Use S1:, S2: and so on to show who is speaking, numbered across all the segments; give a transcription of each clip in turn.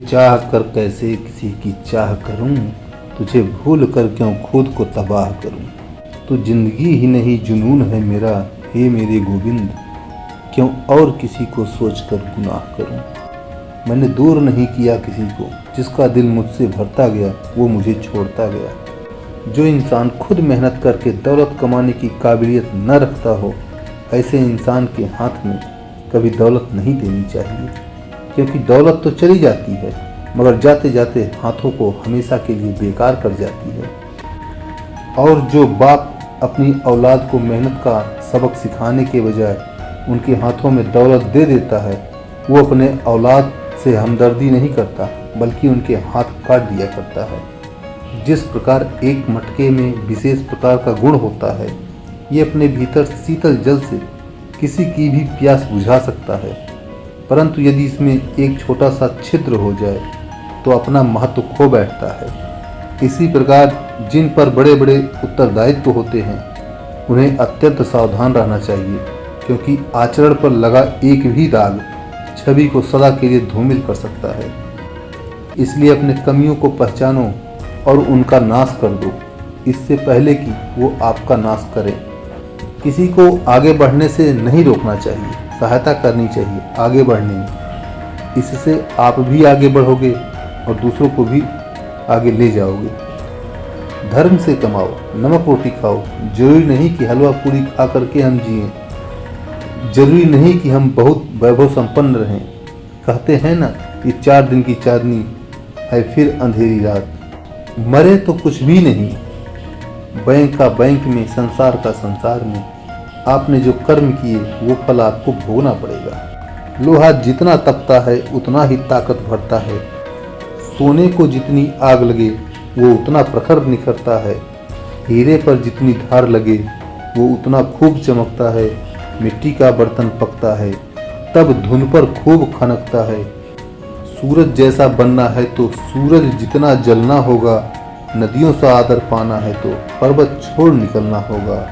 S1: चाह कर कैसे किसी की चाह करूं, तुझे भूल कर क्यों खुद को तबाह करूं। तू जिंदगी ही नहीं जुनून है मेरा, हे मेरे गोविंद, क्यों और किसी को सोच कर गुनाह करूं। मैंने दूर नहीं किया किसी को, जिसका दिल मुझसे भरता गया वो मुझे छोड़ता गया। जो इंसान खुद मेहनत करके दौलत कमाने की काबिलियत न रखता हो, ऐसे इंसान के हाथ में कभी दौलत नहीं देनी चाहिए, क्योंकि दौलत तो चली जाती है मगर जाते जाते हाथों को हमेशा के लिए बेकार कर जाती है। और जो बाप अपनी औलाद को मेहनत का सबक सिखाने के बजाय उनके हाथों में दौलत दे देता है, वो अपने औलाद से हमदर्दी नहीं करता बल्कि उनके हाथ काट दिया करता है। जिस प्रकार एक मटके में विशेष प्रकार का गुण होता है, ये अपने भीतर शीतल जल से किसी की भी प्यास बुझा सकता है, परंतु यदि इसमें एक छोटा सा छिद्र हो जाए तो अपना महत्व खो बैठता है। इसी प्रकार जिन पर बड़े बड़े उत्तरदायित्व होते हैं, उन्हें अत्यंत सावधान रहना चाहिए, क्योंकि आचरण पर लगा एक भी दाग छवि को सदा के लिए धूमिल कर सकता है। इसलिए अपने कमियों को पहचानो और उनका नाश कर दो, इससे पहले कि वो आपका नाश करे। किसी को आगे बढ़ने से नहीं रोकना चाहिए, सहायता करनी चाहिए आगे बढ़ने में। इससे आप भी आगे बढ़ोगे और दूसरों को भी आगे ले जाओगे। धर्म से कमाओ, नमक रोटी खाओ। जरूरी नहीं कि हलवा पूरी खा करके हम जिएं, जरूरी नहीं कि हम बहुत वैभव संपन्न रहें। कहते हैं ना कि 4 दिन की चांदनी है फिर अंधेरी रात। मरे तो कुछ भी नहीं, बैंक का बैंक में, संसार का संसार में। आपने जो कर्म किए वो फल आपको भोगना पड़ेगा। लोहा जितना तपता है उतना ही ताकत भरता है। सोने को जितनी आग लगे वो उतना प्रखर निखरता है। हीरे पर जितनी धार लगे वो उतना खूब चमकता है। मिट्टी का बर्तन पकता है तब धुन पर खूब खनकता है। सूरज जैसा बनना है तो सूरज जितना जलना होगा। नदियों सा आदर पाना है तो पर्वत छोड़ निकलना होगा।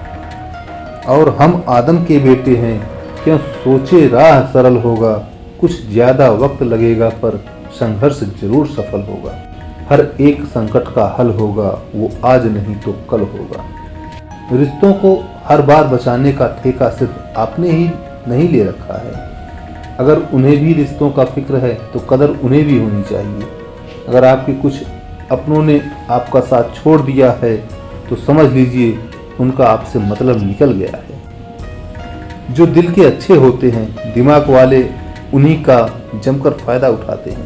S1: और हम आदम के बेटे हैं, क्यों सोचे राह सरल होगा। कुछ ज्यादा वक्त लगेगा पर संघर्ष जरूर सफल होगा। हर एक संकट का हल होगा, वो आज नहीं तो कल होगा। रिश्तों को हर बार बचाने का ठेका सिर्फ आपने ही नहीं ले रखा है। अगर उन्हें भी रिश्तों का फिक्र है तो कदर उन्हें भी होनी चाहिए। अगर आपके कुछ अपनों ने आपका साथ छोड़ दिया है तो समझ लीजिए उनका आपसे मतलब निकल गया है। जो दिल के अच्छे होते हैं, दिमाग वाले, उन्हीं का जमकर फायदा उठाते हैं।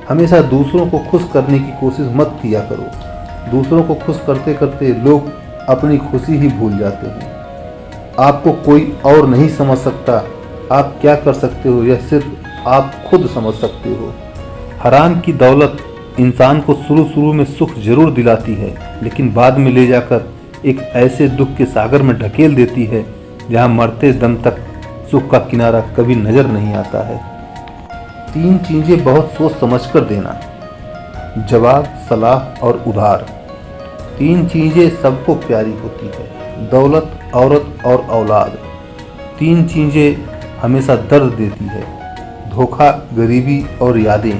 S1: हमेशा दूसरों को खुश करने की कोशिश मत किया करो। दूसरों को खुश करते करते लोग अपनी खुशी ही भूल जाते हैं। आपको कोई और नहीं समझ सकता। आप क्या कर सकते हो यह सिर्फ आप खुद समझ सकते हो। हराम की दौलत इंसान को शुरू में सुख जरूर दिलाती है, लेकिन बाद में ले जाकर एक ऐसे दुख के सागर में ढकेल देती है जहां मरते दम तक सुख का किनारा कभी नजर नहीं आता है। 3 चीजें बहुत सोच समझकर देना: जवाब, सलाह और उधार। 3 चीजें सबको प्यारी होती है: दौलत, औरत और औलाद। 3 चीजें हमेशा दर्द देती है: धोखा, गरीबी और यादें।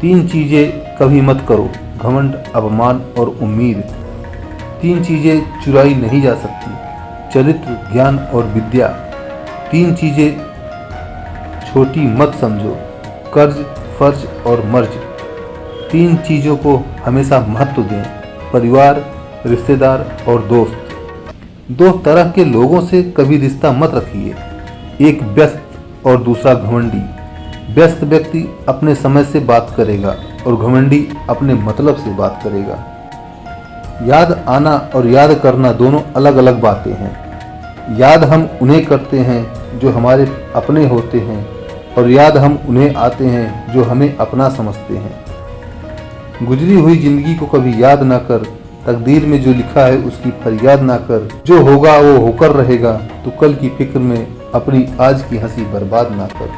S1: 3 चीजें कभी मत करो: घमंड, अपमान और उम्मीद। 3 चीजें चुराई नहीं जा सकती: चरित्र, ज्ञान और विद्या। 3 चीजें छोटी मत समझो: कर्ज, फर्ज और मर्ज। 3 चीजों को हमेशा महत्व दें: परिवार, रिश्तेदार और दोस्त। 2 तरह के लोगों से कभी रिश्ता मत रखिए: एक व्यस्त और दूसरा घमंडी। व्यस्त व्यक्ति अपने समय से बात करेगा और घमंडी अपने मतलब से बात करेगा। याद आना और याद करना दोनों अलग अलग बातें हैं। याद हम उन्हें करते हैं जो हमारे अपने होते हैं, और याद हम उन्हें आते हैं जो हमें अपना समझते हैं। गुजरी हुई जिंदगी को कभी याद ना कर, तकदीर में जो लिखा है उसकी फरियाद ना कर। जो होगा वो होकर रहेगा, तो कल की फिक्र में अपनी आज की हंसी बर्बाद ना कर।